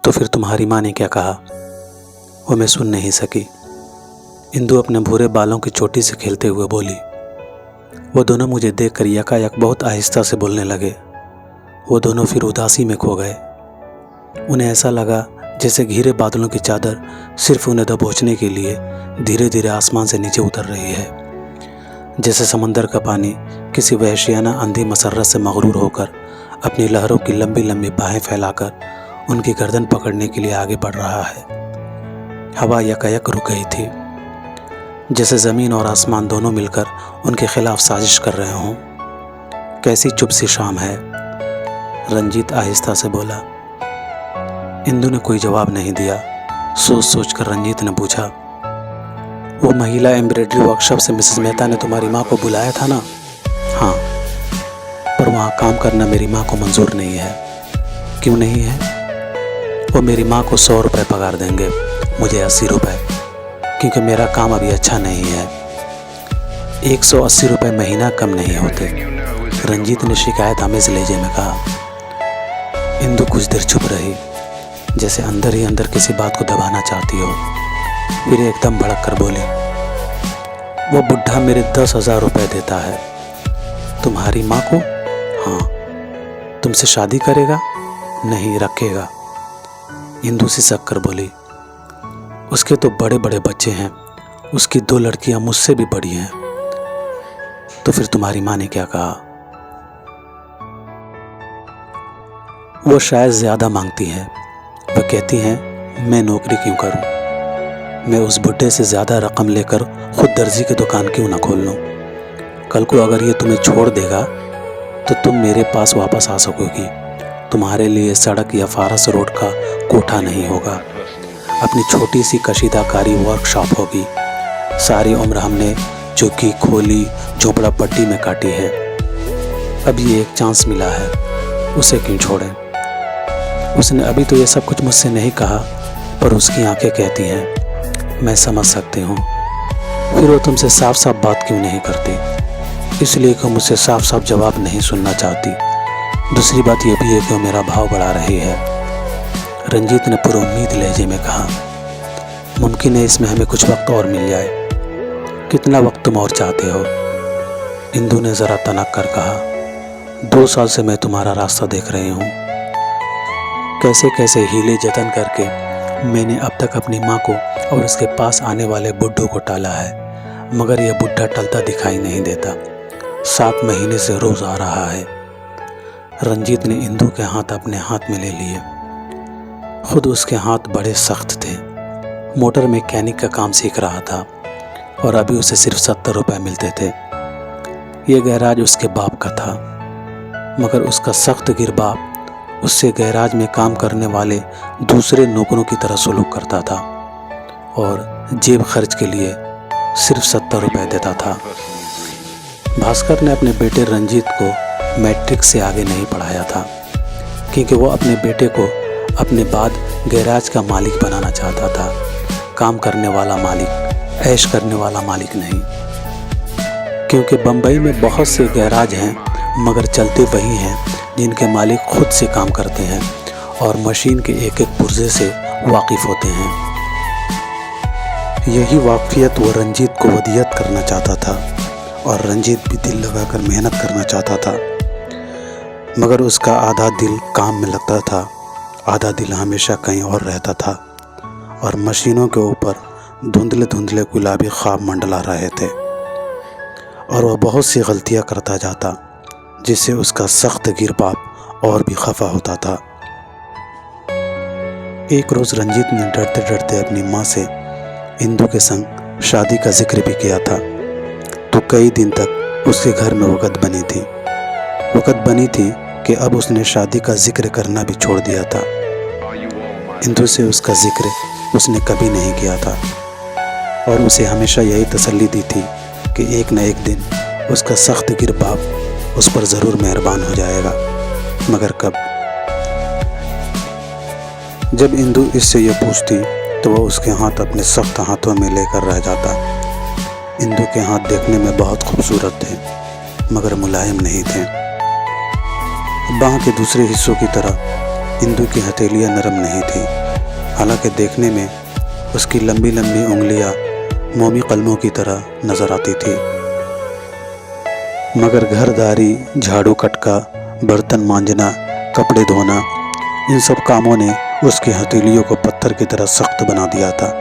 तो फिर तुम्हारी माँ ने क्या कहा? वो मैं सुन नहीं सकी। इंदु अपने भूरे बालों की चोटी से खेलते हुए बोली। वो दोनों मुझे देखकर यकायक बहुत आहिस्ता से बोलने लगे। वो दोनों फिर उदासी में खो गए। उन्हें ऐसा लगा जैसे घिरे बादलों की चादर सिर्फ उन्हें दबोचने के लिए धीरे धीरे आसमान से नीचे उतर रही है। जैसे समंदर का पानी किसी वहशियाना अंधी मसर्रत से मगरूर होकर अपनी लहरों की लंबी लंबी बाहें फैलाकर उनकी गर्दन पकड़ने के लिए आगे बढ़ रहा है। हवा यकायक रुक गई थी, जैसे ज़मीन और आसमान दोनों मिलकर उनके खिलाफ साजिश कर रहे हों। कैसी चुप सी शाम है, रंजीत आहिस्ता से बोला। इंदु ने कोई जवाब नहीं दिया। सोच सोच कर रंजीत ने पूछा, वो महिला एम्ब्रॉयडरी वर्कशॉप से मिसेस मेहता ने तुम्हारी माँ को बुलाया था ना? हाँ, पर वहाँ काम करना मेरी माँ को मंजूर नहीं है। क्यों नहीं है? वो मेरी माँ को 100 रुपये पगार देंगे, मुझे 80 रुपये, क्योंकि मेरा काम अभी अच्छा नहीं है। 180 रुपये महीना कम नहीं होते, रंजीत ने शिकायत आमेज लहजे में कहा। इंदु कुछ देर चुप रही, जैसे अंदर ही अंदर किसी बात को दबाना चाहती हो। फिर एकदम भड़क कर बोली, वो बुढ़ा मेरे 10,000 रुपये देता है। तुम्हारी माँ को? हाँ। तुमसे शादी करेगा? नहीं, रखेगा। इंदु सिसक कर बोली, उसके तो बड़े बड़े बच्चे हैं, उसकी 2 लड़कियां मुझसे भी बड़ी हैं। तो फिर तुम्हारी माँ ने क्या कहा? वो शायद ज्यादा मांगती है। वह कहती हैं मैं नौकरी क्यों करूं? मैं उस बुढ़े से ज़्यादा रकम लेकर खुद दर्जी की दुकान क्यों ना खोल लूं? कल को अगर ये तुम्हें छोड़ देगा तो तुम मेरे पास वापस आ सकोगी। तुम्हारे लिए सड़क या फारस रोड का कोठा नहीं होगा, अपनी छोटी सी कशीदाकारी वर्कशॉप होगी। सारी उम्र हमने चुकी खोली झोपड़ापट्टी में काटी है। अब ये एक चांस मिला है, उसे क्यों छोड़ें? उसने अभी तो ये सब कुछ मुझसे नहीं कहा, पर उसकी आंखें कहती हैं मैं समझ सकती हूँ। फिर वो तुमसे साफ साफ बात क्यों नहीं करती? इसलिए कि मुझसे साफ साफ जवाब नहीं सुनना चाहती। दूसरी बात यह भी है कि वो मेरा भाव बढ़ा रही है, रंजीत ने पुरुम्मीद लहजे में कहा। मुमकिन है इसमें हमें कुछ वक्त और मिल जाए। कितना वक्त तुम और चाहते हो? इंदु ने ज़रा तनक कर कहा। 2 साल से मैं तुम्हारा रास्ता देख रही हूँ। कैसे कैसे हीले जतन करके मैंने अब तक अपनी माँ को और उसके पास आने वाले बुड्ढों को टाला है, मगर यह बुढ़ा टलता दिखाई नहीं देता। 7 महीने से रोज आ रहा है। रंजीत ने इंदु के हाथ अपने हाथ में ले लिए। खुद उसके हाथ बड़े सख्त थे। मोटर मैकेनिक का काम सीख रहा था और अभी उसे सिर्फ 70 रुपये मिलते थे। यह गैराज उसके बाप का था, मगर उसका सख्त गिर बाप उससे गैराज में काम करने वाले दूसरे नौकरों की तरह सलूक करता था और जेब खर्च के लिए सिर्फ 70 रुपये देता था। भास्कर ने अपने बेटे रंजीत को मैट्रिक से आगे नहीं पढ़ाया था, क्योंकि वो अपने बेटे को अपने बाद गैराज का मालिक बनाना चाहता था। काम करने वाला मालिक, ऐश करने वाला मालिक नहीं। क्योंकि बम्बई में बहुत से गैराज हैं, मगर चलते वही हैं जिनके मालिक खुद से काम करते हैं और मशीन के एक एक पुर्जे से वाकिफ़ होते हैं। यही वाकफियत वो रंजीत को वदियत करना चाहता था और रंजीत भी दिल लगाकर मेहनत करना चाहता था, मगर उसका आधा दिल काम में लगता था, आधा दिल हमेशा कहीं और रहता था और मशीनों के ऊपर धुंधले धुंधले गुलाबी ख्वाब मंडला रहे थे। और वह बहुत सी गलतियां करता जाता, जिससे उसका सख्त गिर बाप और भी खफा होता था। एक रोज़ रंजीत ने डरते डरते अपनी माँ से इंदु के संग शादी का जिक्र भी किया था, तो कई दिन तक उसके घर में वक़्त बनी थी कि अब उसने शादी का जिक्र करना भी छोड़ दिया था। इंदु से उसका जिक्र उसने कभी नहीं किया था और उसे हमेशा यही तसल्ली दी थी कि एक न एक दिन उसका सख्त गिर बाप उस पर ज़रूर मेहरबान हो जाएगा, मगर कब? जब इंदु इससे यह पूछती तो वह उसके हाथ अपने सख्त हाथों में लेकर रह जाता। इंदु के हाथ देखने में बहुत खूबसूरत थे, मगर मुलायम नहीं थे। बाह के दूसरे हिस्सों की तरह इंदु की हथेलियाँ नरम नहीं थी, हालांकि देखने में उसकी लंबी लंबी उंगलियां मोमी कलमों की तरह नजर आती थी। मगर घरदारी, झाड़ू कटका, बर्तन मांजना, कपड़े धोना, इन सब कामों ने उसकी हथेलियों को पत्थर की तरह सख्त बना दिया था।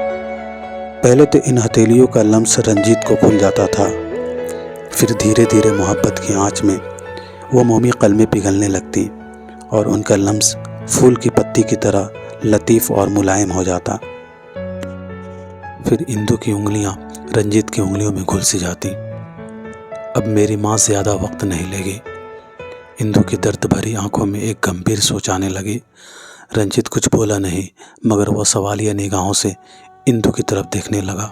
पहले तो इन हथेलियों का लम्स रंजीत को खुल जाता था, फिर धीरे धीरे मोहब्बत की आंच में वो मोमी कलमें पिघलने लगती और उनका लम्स फूल की पत्ती की तरह लतीफ़ और मुलायम हो जाता। फिर इंदु की उंगलियां रंजीत की उंगलियों में घुल सी जाती। अब मेरी माँ ज़्यादा वक्त नहीं लेगी। इंदु की दर्द भरी आंखों में एक गंभीर सोच आने लगी। रंजीत कुछ बोला नहीं, मगर वह सवालिया निगाहों से इंदु की तरफ देखने लगा,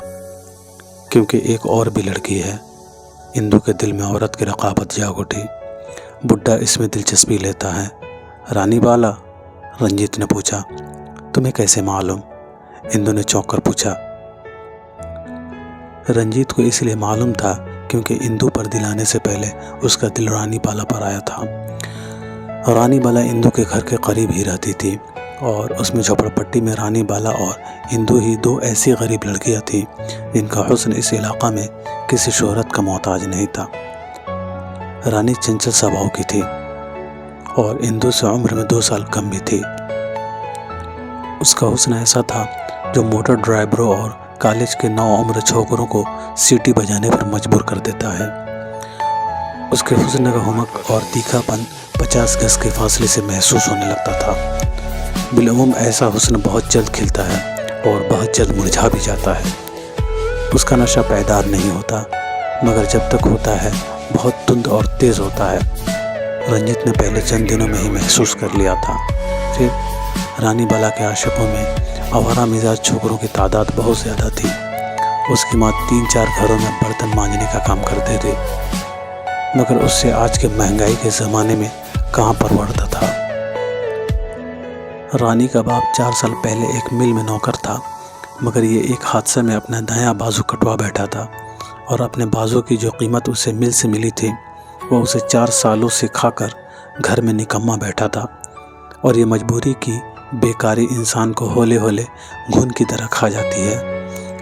क्योंकि एक और भी लड़की है। इंदु के दिल में औरत की रकाबत जाग उठी। बुड्ढा इसमें दिलचस्पी लेता है। रानी बाला? रंजीत ने पूछा। तुम्हें कैसे मालूम? इंदु ने चौंक कर पूछा। रंजीत को इसलिए मालूम था क्योंकि इंदु पर दिल आने से पहले उसका दिल रानी बाला पर आया था। रानी बाला इंदु के घर के करीब ही रहती थी और उसमें झोपड़पट्टी में रानी बाला और इंदु ही दो ऐसी गरीब लड़कियां थीं जिनका हुस्न इस इलाका में किसी शोहरत का मोहताज नहीं था। रानी चंचल स्वभाव की थी और इंदु से उम्र में 2 साल कम भी थी। उसका हुस्न ऐसा था जो मोटर ड्राइवरों और कॉलेज के नौउम्र छोकरों को सीटी बजाने पर मजबूर कर देता है। उसके हुस्न का हुमक और तीखापन 50 गज के फासले से महसूस होने लगता था। बिलअमूम ऐसा हुस्न बहुत जल्द खिलता है और बहुत जल्द मुरझा भी जाता है। उसका नशा पायदार नहीं होता, मगर जब तक होता है बहुत तुंद और तेज़ होता है। रंजीत ने पहले चंद दिनों में ही महसूस कर लिया था। फिर रानी बाला के आशिकों में आवारा मिजाज छोकरों की तादाद बहुत ज़्यादा थी। उसकी माँ 3-4 घरों में बर्तन मांजने का काम करते थे, मगर उससे आज के महंगाई के ज़माने में कहाँ परवड़ता था। रानी का बाप 4 साल पहले एक मिल में नौकर था, मगर ये एक हादसे में अपना दायां बाजू कटवा बैठा था और अपने बाजू की जो कीमत उसे मिल से मिली थी वो उसे 4 सालों से खाकर घर में निकम्मा बैठा था। और ये मजबूरी की बेकारी इंसान को होले होले घुन की तरह खा जाती है।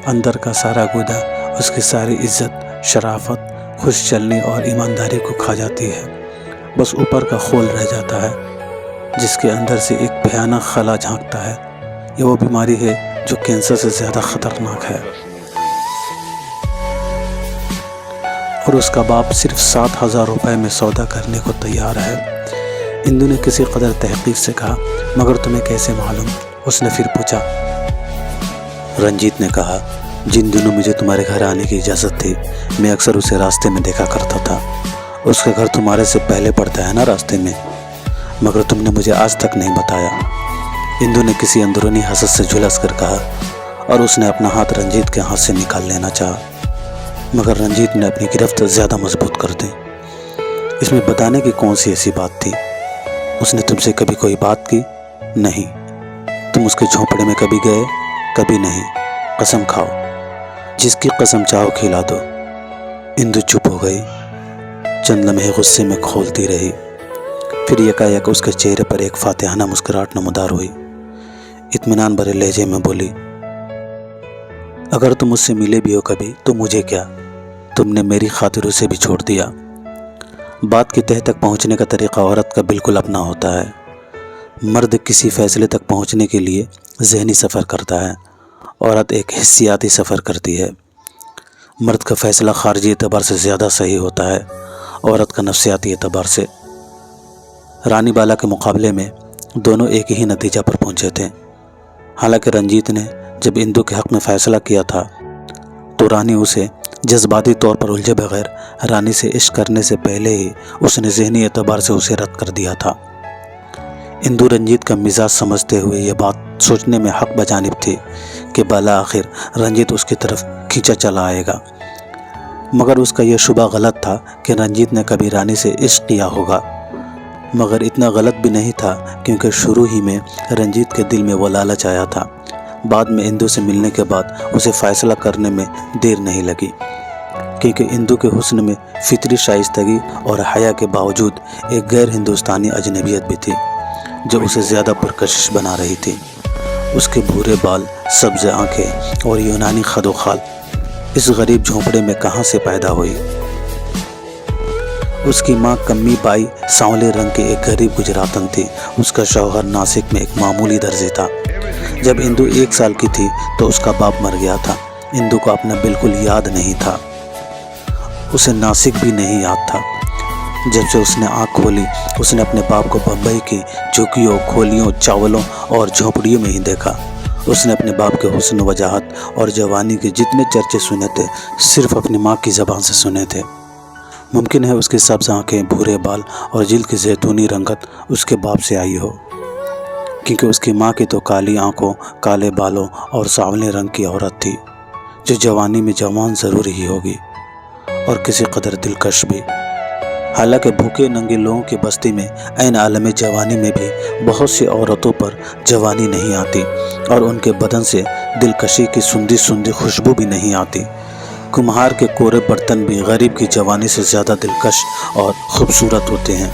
अंदर का सारा गुदा उसकी सारी इज्जत, शराफत, खुश चलने और ईमानदारी को खा जाती है। बस ऊपर का खोल रह जाता है जिसके अंदर से एक भयानक खला झांकता है। ये वो बीमारी है जो कैंसर से ज़्यादा ख़तरनाक है। और उसका बाप सिर्फ 7,000 रुपये में सौदा करने को तैयार है। इंदु ने किसी कदर तहकीक से कहा, मगर तुम्हें कैसे मालूम? उसने फिर पूछा। रंजीत ने कहा, जिन दिनों मुझे तुम्हारे घर आने की इजाज़त थी मैं अक्सर उसे रास्ते में देखा करता था। उसका घर तुम्हारे से पहले पड़ता है ना रास्ते में, मगर तुमने मुझे आज तक नहीं बताया। इंदु ने किसी अंदरूनी हसद से झुलस कर कहा और उसने अपना हाथ रंजीत के हाथ से निकाल लेना चाहा, मगर रंजीत ने अपनी गिरफ्त ज़्यादा मजबूत कर दी। इसमें बताने की कौन सी ऐसी बात थी? उसने तुमसे कभी कोई बात की? नहीं। तुम उसके झोंपड़े में कभी गए? कभी नहीं। कसम खाओ, जिसकी कसम चाहो खिला दो। इंदु चुप हो गई, चंद लम्हे गुस्से में खोलती रही। फिर यकायक उसके चेहरे पर एक फातिहाना मुस्कुराहट नमूदार हुई। इत्मीनान भरे लहजे में बोली, अगर तुम मुझसे मिले भी हो कभी तो मुझे क्या, तुमने मेरी खातिर उसे भी छोड़ दिया। बात की तह तक पहुंचने का तरीका औरत का बिल्कुल अपना होता है। मर्द किसी फैसले तक पहुंचने के लिए ज़हनी सफ़र करता है, औरत एक हिस्सियाती सफ़र करती है। मर्द का फ़ैसला खारजी एतबार से ज़्यादा सही होता है, औरत का नफ्सियाती एतबार से। रानी बाला के मुकाबले में दोनों एक ही नतीजा पर पहुंचे थे। हालांकि रंजीत ने जब इंदु के हक़ में फ़ैसला किया था तो रानी उसे जज्बाती तौर पर उलझे बगैर रानी से इश्क करने से पहले ही उसने ज़हनी एतबार से उसे रद्द कर दिया था। इंदु रंजीत का मिजाज समझते हुए यह बात सोचने में हक़ बजानिब थी कि बाला आखिर रंजीत उसकी तरफ खींचा चला आएगा, मगर उसका यह शुबा गलत था कि रंजीत ने कभी रानी से इश्क किया होगा। मगर इतना गलत भी नहीं था क्योंकि शुरू ही में रंजीत के दिल में वो लालच आया था। बाद में इंदु से मिलने के बाद उसे फ़ैसला करने में देर नहीं लगी, क्योंकि इंदु के हुस्न में फितरी शाइस्तगी और हया के बावजूद एक गैर हिंदुस्तानी अजनबियत भी थी जो उसे ज़्यादा पुरकशिश बना रही थी। उसके भूरे बाल, सब्ज आंखें और यूनानी खदोखाल इस गरीब झोंपड़े में कहाँ से पैदा हुई। उसकी माँ कम्मी बाई सांवले रंग की एक गरीब गुजरातन थी। उसका शौहर नासिक में एक मामूली दर्जी था। जब इंदु 1 साल की थी तो उसका बाप मर गया था। इंदु को अपना बिल्कुल याद नहीं था। उसे नासिक भी नहीं याद था। जब से उसने आँख खोली, उसने अपने बाप को बम्बई की झुग्गियों, खोलियों, चावलों और झोपड़ियों में ही देखा। उसने अपने बाप के हुस्न, वजाहत और जवानी के जितने चर्चे सुने थे, सिर्फ अपनी माँ की ज़बान से सुने थे। मुमकिन है उसकी सब्ज़ आँखें, भूरे बाल और जिल्द की जैतूनी रंगत उसके बाप से आई हो, क्योंकि उसकी माँ की तो काली आँखों, काले बालों और सांवले रंग की औरत थी, जो जवानी में जवान ज़रूर ही होगी और किसी कदर दिलकश भी। हालांकि भूखे नंगे लोगों की बस्ती में ऐन आलम जवानी में भी बहुत सी औरतों पर जवानी नहीं आती और उनके बदन से दिलकशी की सुंदी सुंदी खुशबू भी नहीं आती। कुम्हार के कोरे बर्तन भी गरीब की जवानी से ज़्यादा दिलकश और ख़ूबसूरत होते हैं।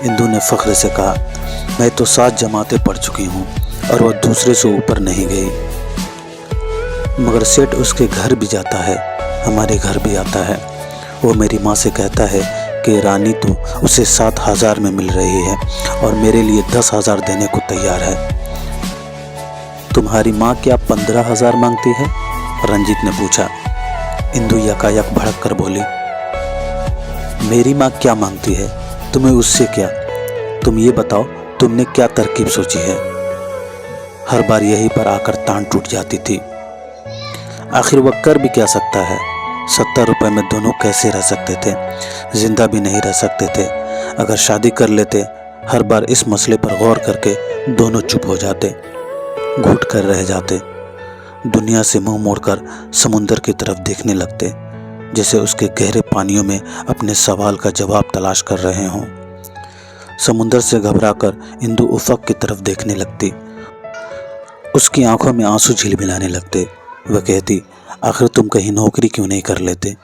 इंदु ने फ़ख्र से कहा, मैं तो 7 जमातें पढ़ चुकी हूँ और वह दूसरे से ऊपर नहीं गई। मगर सेठ उसके घर भी जाता है, हमारे घर भी आता है। वो मेरी माँ से कहता है कि रानी तो उसे 7,000 में मिल रही है और मेरे लिए 10,000 देने को तैयार है। तुम्हारी माँ क्या 15,000 मांगती है? रंजीत ने पूछा। इंदु यकायक भड़क कर बोली, मेरी माँ क्या मांगती है? तुम्हें उससे क्या? तुम ये बताओ, तुमने क्या तरकीब सोची है? हर बार यहीं पर आकर तान टूट जाती थी। आखिर वह कर भी क्या सकता है? 70 रुपए में दोनों कैसे रह सकते थे? जिंदा भी नहीं रह सकते थे। अगर शादी कर लेते, हर बार इस मसले पर गौर करके दोनों चुप हो जाते, घुट कर रह जाते, दुनिया से मुंह मोड़कर समुंदर की तरफ देखने लगते, जैसे उसके गहरे पानियों में अपने सवाल का जवाब तलाश कर रहे हों। समुंदर से घबराकर इंदु उफक की तरफ देखने लगती। उसकी आंखों में आंसू झिलमिलाने लगते। वह कहती, आखिर तुम कहीं नौकरी क्यों नहीं कर लेते?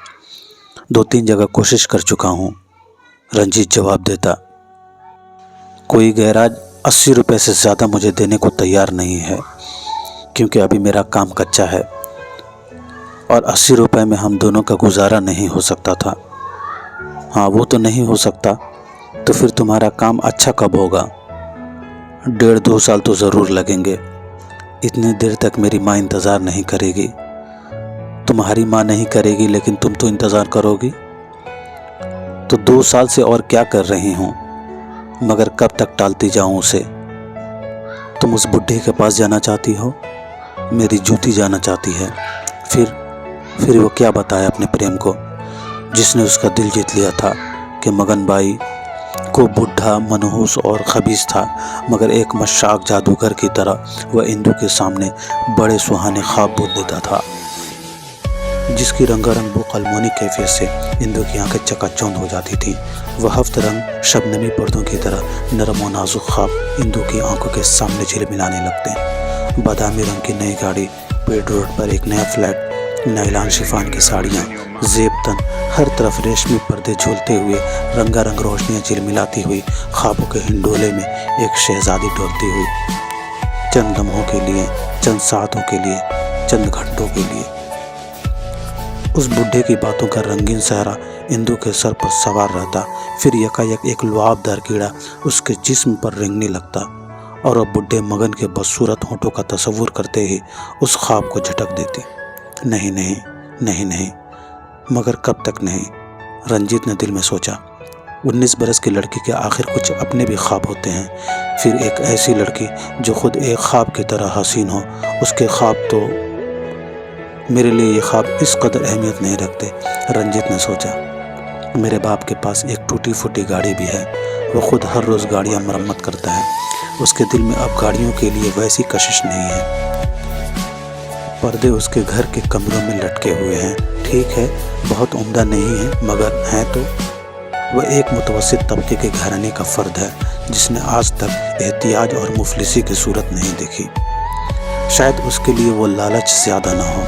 2-3 जगह कोशिश कर चुका हूँ, रंजीत जवाब देता। कोई गैराज 80 रुपये से ज़्यादा मुझे देने को तैयार नहीं है, क्योंकि अभी मेरा काम कच्चा है और 80 रुपये में हम दोनों का गुजारा नहीं हो सकता था। हाँ, वो तो नहीं हो सकता, तो फिर तुम्हारा काम अच्छा कब होगा? 1.5-2 साल तो ज़रूर लगेंगे। इतनी देर तक मेरी माँ इंतज़ार नहीं करेगी। तुम्हारी माँ नहीं करेगी, लेकिन तुम तो इंतज़ार करोगी। तो 2 साल से और क्या कर रही हूँ, मगर कब तक टालती जाऊँ उसे? तुम उस बुढ़े के पास जाना चाहती हो, मेरी जूती जाना चाहती है। फिर वो क्या बताए अपने प्रेम को, जिसने उसका दिल जीत लिया था कि मगन बाई को बुढ़ा, मनहूस और खबीस था, मगर एक मशाक जादूगर की तरह वह इंदु के सामने बड़े सुहाने ख्वाब बुन देता था, जिसकी रंगारंग वो कलमोनी कैफियत से इंदु की आंखें चकाचौंध हो जाती थी। वह हफ्त रंग शबनमी पर्दों की तरह नरम और नाजुक ख्वाब इंदु की आंखों के सामने झिलमिलाने लगते। बादामी रंग की नई गाड़ी, पेड रोड पर एक नया फ्लैट, नायलान शिफान की साड़ियाँ, जेब तन, हर तरफ रेशमी पर्दे झूलते हुए रंगारंग रोशनियाँ झिलमिलाती हुई ख्वाबों के हिंडोले में एक शहजादी डोलती हुई। चंद लम्हों के लिए, चंद सातों के लिए, चंद घंटों के लिए उस बुढ़े की बातों का रंगीन सहरा इंदु के सर पर सवार रहता। फिर यकायक एक लुआबदार कीड़ा उसके जिस्म पर रेंगने लगता और वह बुढ़े मगन के बदसूरत होंठों का तस्वुर करते ही उस ख्वाब को झटक देती। नहीं नहीं नहीं नहीं, मगर कब तक नहीं? रंजीत ने दिल में सोचा। 19 बरस की लड़की के आखिर कुछ अपने भी ख्वाब होते हैं। फिर एक ऐसी लड़की जो खुद एक ख्वाब की तरह हसीन हो, उसके ख्वाब तो मेरे लिए ये ख्वाब इस कदर अहमियत नहीं रखते। रंजीत ने सोचा, मेरे बाप के पास एक टूटी फूटी गाड़ी भी है। वह खुद हर रोज़ गाड़ियाँ मरम्मत करता है। उसके दिल में अब गाड़ियों के लिए वैसी कशिश नहीं है। पर्दे उसके घर के कमरों में लटके हुए हैं। ठीक है, बहुत उम्दा नहीं है, मगर हैं तो। वह एक मुतवस्सित तबके के घराने का फ़र्द है, जिसने आज तक एहतियाज और मुफलिसी की सूरत नहीं देखी। शायद उसके लिए वो लालच ज़्यादा ना हो,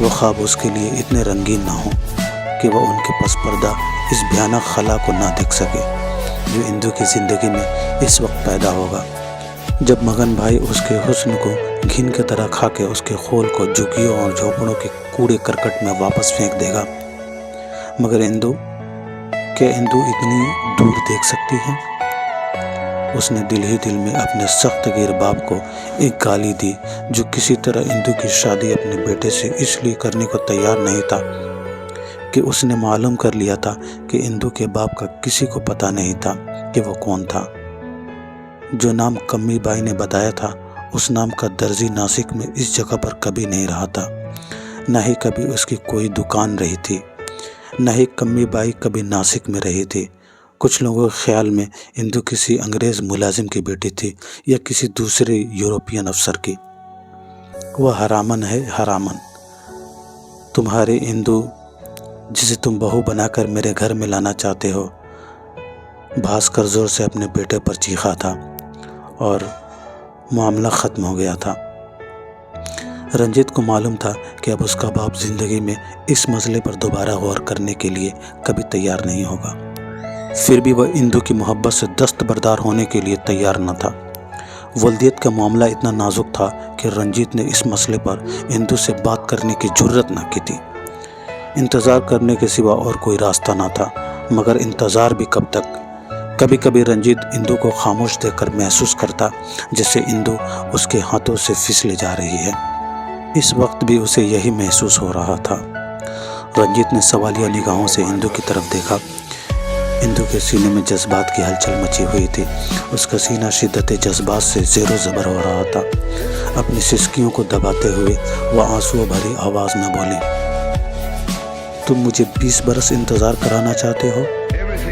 वो ख्वाब उसके लिए इतने रंगीन ना हो कि वह उनके पस पर्दा इस भयानक खला को ना देख सके, जो इंदु की ज़िंदगी में इस वक्त पैदा होगा। जब मगन भाई उसके हुस्न को घिन की तरह खा के उसके खोल को झुग्गियों और झोपड़ों के कूड़े करकट में वापस फेंक देगा। मगर इंदु, क्या इंदु इतनी दूर देख सकती है? उसने दिल ही दिल में अपने सख्त गिर बाप को एक गाली दी, जो किसी तरह इंदु की शादी अपने बेटे से इसलिए करने को तैयार नहीं था कि उसने मालूम कर लिया था कि इंदु के बाप का किसी को पता नहीं था कि वो कौन था। जो नाम कम्मी बाई ने बताया था, उस नाम का दर्जी नासिक में इस जगह पर कभी नहीं रहा था, न ही कभी उसकी कोई दुकान रही थी, न ही कम्मी बाई कभी नासिक में रही थी। कुछ लोगों के ख्याल में इंदु किसी अंग्रेज़ मुलाजिम की बेटी थी या किसी दूसरे यूरोपियन अफसर की। वह हरामन है, हरामन। तुम्हारी इंदु, जिसे तुम बहू बनाकर मेरे घर में लाना चाहते हो, भास्कर जोर से अपने बेटे पर चीखा था और मामला ख़त्म हो गया था। रंजीत को मालूम था कि अब उसका बाप ज़िंदगी में इस मसले पर दोबारा गौर करने के लिए कभी तैयार नहीं होगा। फिर भी वह इंदु की मोहब्बत से दस्तबरदार होने के लिए तैयार न था। वल्दियत का मामला इतना नाजुक था कि रंजीत ने इस मसले पर इंदु से बात करने की जुर्रत न की थी। इंतज़ार करने के सिवा और कोई रास्ता न था, मगर इंतज़ार भी कब तक? कभी कभी रंजीत इंदु को खामोश देखकर महसूस करता जैसे इंदु उसके हाथों से फिसले जा रही है। इस वक्त भी उसे यही महसूस हो रहा था। रंजीत ने सवालिया निगाहों से इंदु की तरफ देखा। इंदु के सीने में जज्बात की हलचल मची हुई थी। उसका सीना शिद्दत जज्बात से ज़ेरो ज़बर हो रहा था। अपनी सिसकियों को दबाते हुए वह आंसुओं भरी आवाज़ में बोली, तुम मुझे 20 बरस इंतज़ार कराना चाहते हो?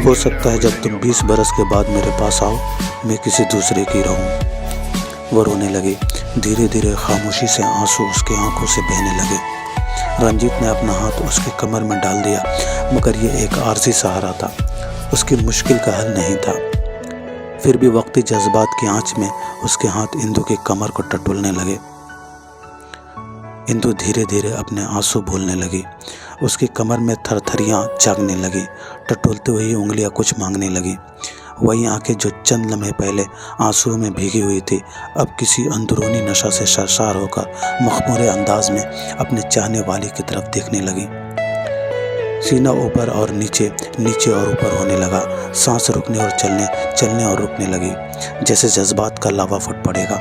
हो सकता है जब तुम 20 बरस के बाद मेरे पास आओ, मैं किसी दूसरे की रहूं। वो रोने लगी। धीरे धीरे खामोशी से आंसू उसकी आंखों से बहने लगे। रंजीत ने अपना हाथ उसकी कमर में डाल दिया, मगर यह एक आर्जी सहारा था, उसकी मुश्किल का हल नहीं था। फिर भी वक्ती जज्बात की आंच में उसके हाथ इंदु की कमर को टटोलने लगे। इंदु धीरे धीरे अपने आंसू भूलने लगी। उसकी कमर में थरथरियाँ जागने लगी। टटोलते हुए उंगलियां कुछ मांगने लगी। वही आंखें जो चंद लम्हे पहले आंसुओं में भीगी हुई थी, अब किसी अंदरूनी नशा से सरसार होकर मखमूरे अंदाज में अपने चाहने वाली की तरफ देखने लगी। सीना ऊपर और नीचे, नीचे और ऊपर होने लगा। सांस रुकने और चलने और रुकने लगी, जैसे जज्बात का लावा फूट पड़ेगा।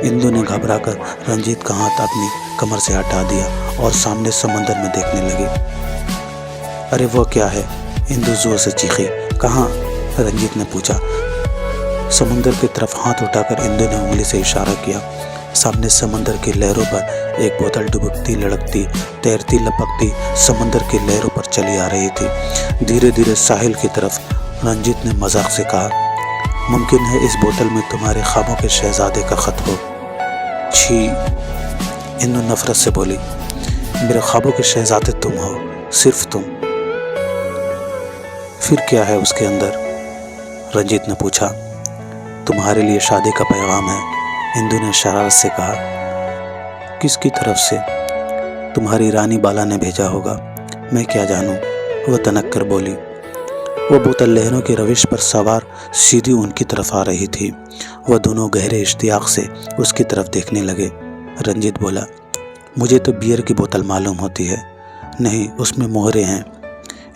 इंदु ने घबराकर रंजीत का हाथ अपनी कमर से हटा दिया और सामने समंदर में देखने लगी। अरे वो क्या है? इंदु जोर से चीखी। कहाँ? रंजीत ने पूछा। समंदर की तरफ हाथ उठाकर इंदु ने उंगली से इशारा किया। सामने समंदर की लहरों पर एक बोतल डुबकती, लड़कती, तैरती, लपकती समंदर की लहरों पर चली आ रही थी, धीरे धीरे साहिल की तरफ। रंजीत ने मजाक से कहा, मुमकिन है इस बोतल में तुम्हारे ख्वाबों के शहजादे का खत हो। छी! इंदु नफरत से बोली। मेरे ख्वाबों के शहजादे तुम हो, सिर्फ तुम। फिर क्या है उसके अंदर? रंजीत ने पूछा। तुम्हारे लिए शादी का पैगाम है, इंदु ने शरारत से कहा। किसकी तरफ से? तुम्हारी रानी बाला ने भेजा होगा, मैं क्या जानूं, वह तनक कर बोली। वह बोतल लहरों की रविश पर सवार सीधी उनकी तरफ आ रही थी। वह दोनों गहरे इश्तियाक से उसकी तरफ देखने लगे। रंजीत बोला, मुझे तो बियर की बोतल मालूम होती है। नहीं, उसमें मोहरे हैं।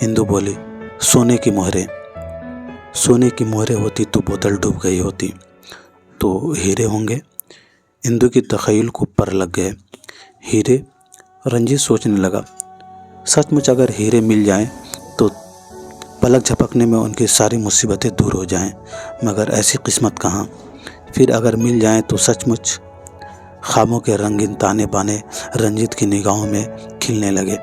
इंदु बोली, सोने की मोहरे। सोने की मोहरे होती तो बोतल डूब गई होती। तो हीरे होंगे? इंदु की तख़य्युल को पर लग गए। हीरे? रंजीत सोचने लगा। सचमुच अगर हीरे मिल जाएं तो पलक झपकने में उनकी सारी मुसीबतें दूर हो जाएं, मगर ऐसी किस्मत कहाँ। फिर अगर मिल जाएं तो सचमुच। ख्वाबों के रंगीन ताने बाने रंजीत की निगाहों में खिलने लगे।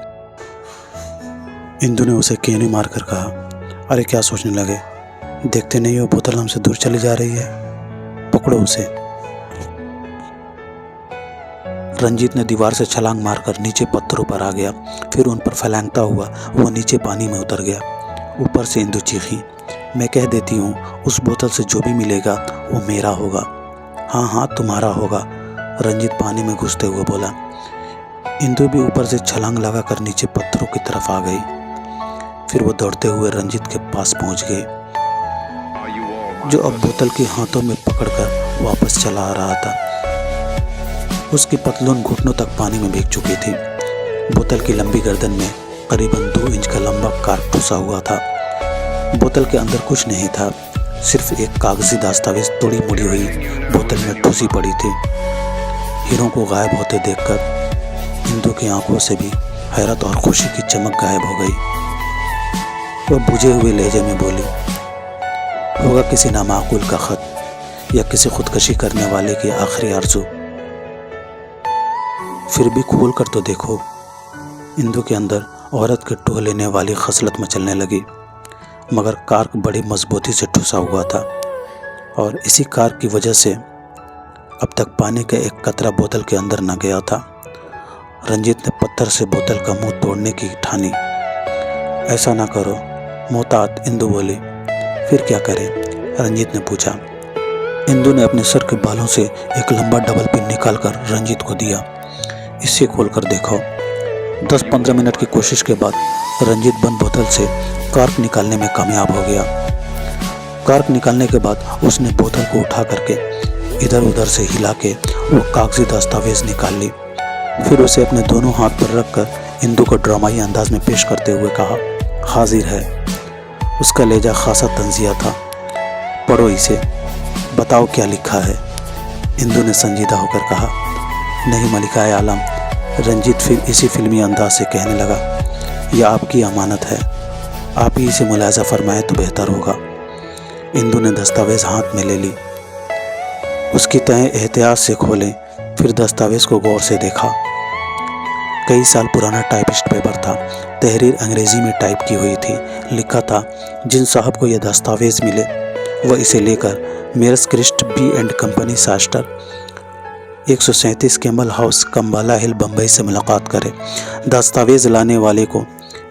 इंदु ने उसे केनी मारकर कहा, अरे क्या सोचने लगे? देखते नहीं हो बोतल हमसे दूर चली जा रही है, पकड़ो उसे। रंजीत ने दीवार से छलांग मारकर नीचे पत्थरों पर आ गया। फिर उन पर फैलांगता हुआ वो नीचे पानी में उतर गया। ऊपर से इंदु चीखी, मैं कह देती हूँ उस बोतल से जो भी मिलेगा वो मेरा होगा। हाँ हाँ, तुम्हारा होगा, रंजीत पानी में घुसते हुए बोला। इंदु भी ऊपर से छलांग लगाकर नीचे पत्थरों की तरफ आ गई। फिर वो दौड़ते हुए रंजीत के पास पहुंच गए, जो अब बोतल के हाथों में पकड़कर वापस चला आ रहा था। उसकी पतलून घुटनों तक पानी में भीग चुकी थी। बोतल की लंबी गर्दन में करीबन 2 इंच का लंबा कार्क ठुसा हुआ था। बोतल के अंदर कुछ नहीं था, सिर्फ एक कागजी दस्तावेज तोड़ी मुड़ी हुई बोतल में ठुसी पड़ी थी। हीरो को गायब होते देखकर इंदु की आंखों से भी हैरत और खुशी की चमक गायब हो गई। वह बुझे हुए लहजे में बोली, होगा किसी नामाकुल का खत या किसी खुदकशी करने वाले की आखिरी आरज़ू। फिर भी खोल कर तो देखो। इंदु के अंदर औरत के टोह लेने वाली खसलत मचलने लगी, मगर कार्क बड़ी मजबूती से ठुसा हुआ था और इसी कार्क की वजह से अब तक पानी का एक कतरा बोतल के अंदर न गया था। रंजीत ने पत्थर से बोतल का मुंह तोड़ने की ठानी। ऐसा ना करो मोहतात, इंदु बोली। फिर क्या करें? रंजीत ने पूछा। इंदु ने अपने सर के बालों से एक लंबा डबल पिन निकालकर रंजीत को दिया। इसे खोलकर देखो। 10-15 मिनट की कोशिश के बाद रंजीत बंद बोतल से कार्क निकालने में कामयाब हो गया। कार्क निकालने के बाद उसने बोतल को उठा करके इधर उधर से हिला के वो कागजी दस्तावेज निकाल ली। फिर उसे अपने दोनों हाथ पर रखकर इंदु को ड्रामाई अंदाज में पेश करते हुए कहा, हाजिर है। उसका लहजा खासा तंजिया था। पढ़ो इसे, बताओ क्या लिखा है। इंदु ने संजीदा होकर कहा। नहीं मलिकाए आलम, रंजीत फिर इसी फिल्मी अंदाज से कहने लगा, यह आपकी अमानत है, आप ही इसे मुलाजा फरमाएं तो बेहतर होगा। इंदु ने दस्तावेज हाथ में ले ली। उसकी तह एहतियात से खोलें, फिर दस्तावेज को गौर से देखा। कई साल पुराना टाइपिस्ट पेपर था। तहरीर अंग्रेजी में टाइप की हुई थी। लिखा था, जिन साहब को यह दस्तावेज मिले वह इसे लेकर मेरस क्रिस्ट बी एंड कंपनी सास्टर 137 Camel House Cumballa Hill Bombay से मुलाकात करे। दस्तावेज लाने वाले को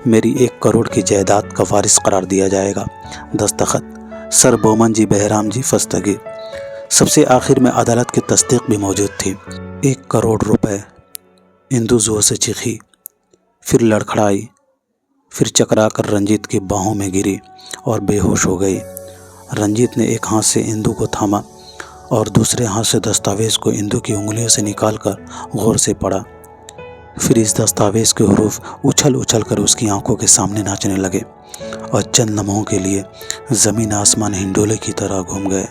मेरी 1 करोड़ की जायदाद का वारिस करार दिया जाएगा। दस्तखत सर बोमन जी बहराम जी फस्तगी। सबसे आखिर में अदालत की तस्दीक भी मौजूद थी। 1 करोड़ रुपए। इंदु जोर से चीखी, फिर लड़खड़ाई, फिर चकरा कर रंजीत की बाहों में गिरी और बेहोश हो गई। रंजीत ने एक हाथ से इंदु को थामा और दूसरे हाथ से दस्तावेज को इंदु की उंगलियों से निकालकर गौर से पढ़ा। फिर इस दस्तावेज के हरूफ उछल उछल कर उसकी आंखों के सामने नाचने लगे और चंद लम्हों के लिए ज़मीन आसमान हिंडोले की तरह घूम गए।